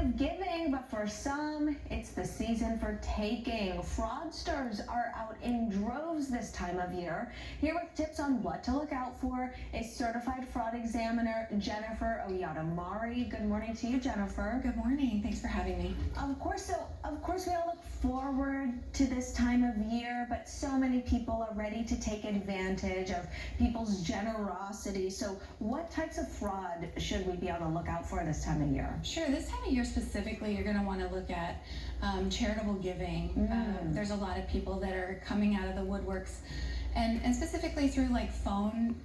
of giving, but for some, it's the season for taking. Fraudsters are out in droves this time of year. Here with tips on what to look out for is certified fraud examiner Jenn Oyadomari. Good morning to you, Jennifer. Good morning. Thanks for having me. Of course we all look forward to this time of year, but so many people are ready to take advantage of people's generosity. So what types of fraud should we be on the lookout for this time of year? Sure. This time of year specifically, you're going to want to look at charitable giving. There's a lot of people that are coming out of the woodworks, and specifically through like phone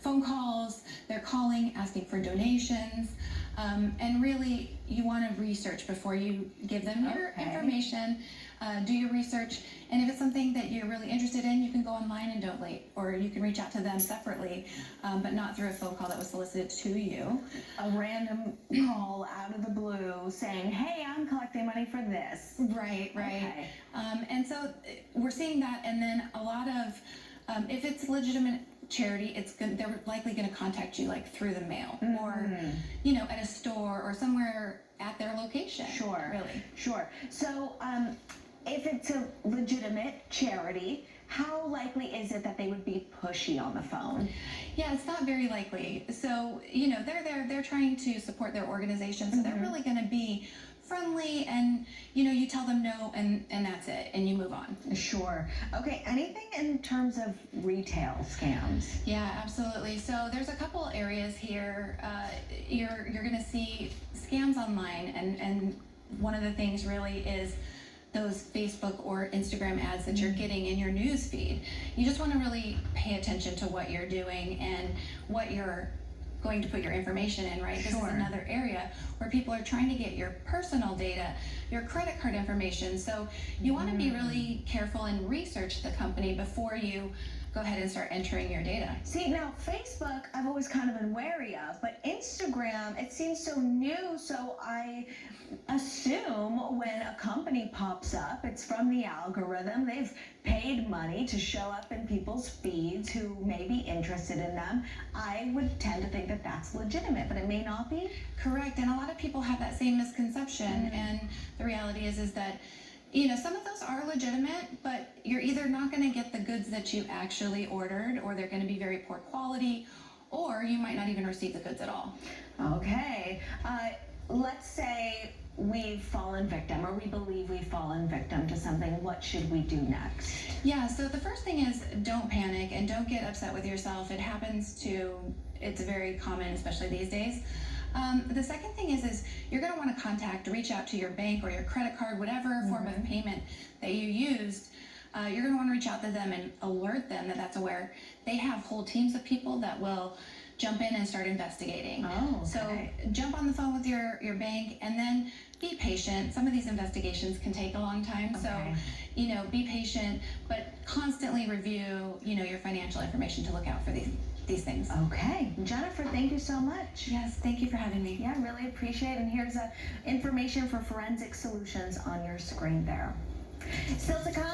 calls. They're calling, asking for donations, and really you want to research before you give them your information. Do your research, and if it's something that you're really interested in, you can go online and donate, or you can reach out to them separately, but not through a phone call that was solicited to you. A random call out of the blue saying, hey, I'm collecting money for this. Right. Okay. And so we're seeing that, and then a lot of, if it's legitimate charity, they're likely going to contact you like through the mail, or at a store or somewhere at their location. Sure. Sure. So if it's a legitimate charity, how likely is it that they would be pushy on the phone? Yeah, it's not very likely. So, they're trying to support their organization, so they're really going to be friendly, and you tell them no, and that's it, and you move on. Sure. Okay, anything in terms of retail scams? Yeah, absolutely. So there's a couple areas here. You're going to see scams online, and one of the things really is those Facebook or Instagram ads that you're getting in your news feed. You just want to really pay attention to what you're doing and what you're going to put your information in, right? This is another area where people are trying to get your personal data, your credit card information. So you want to be really careful and research the company before you go ahead and start entering your data. See, now Facebook, I've always kind of been wary of, but Instagram, it seems so new, so I assume when a company pops up, it's from the algorithm. They've paid money to show up in people's feeds who may be interested in them. I would tend to think that that's legitimate, but it may not be. Correct, and a lot of people have that same misconception, and the reality is that some of those are legitimate, but you're either not going to get the goods that you actually ordered, or they're going to be very poor quality, or you might not even receive the goods at all. Okay. Let's say we've fallen victim, or we believe we've fallen victim to something. What should we do next? Yeah, so the first thing is don't panic and don't get upset with yourself. It's very common, especially these days. The second thing is you're going to want to reach out to your bank or your credit card, whatever form of payment that you used. You're going to want to reach out to them and alert them that that's aware. They have whole teams of people that will jump in and start investigating. So jump on the phone with your bank, and then be patient. Some of these investigations can take a long time. So, be patient, but constantly review, your financial information to look out for these things. Okay. Jennifer, thank you so much. Yes, thank you for having me. Yeah, really appreciate it. And here's information for Forensic Solutions on your screen there. Still to come.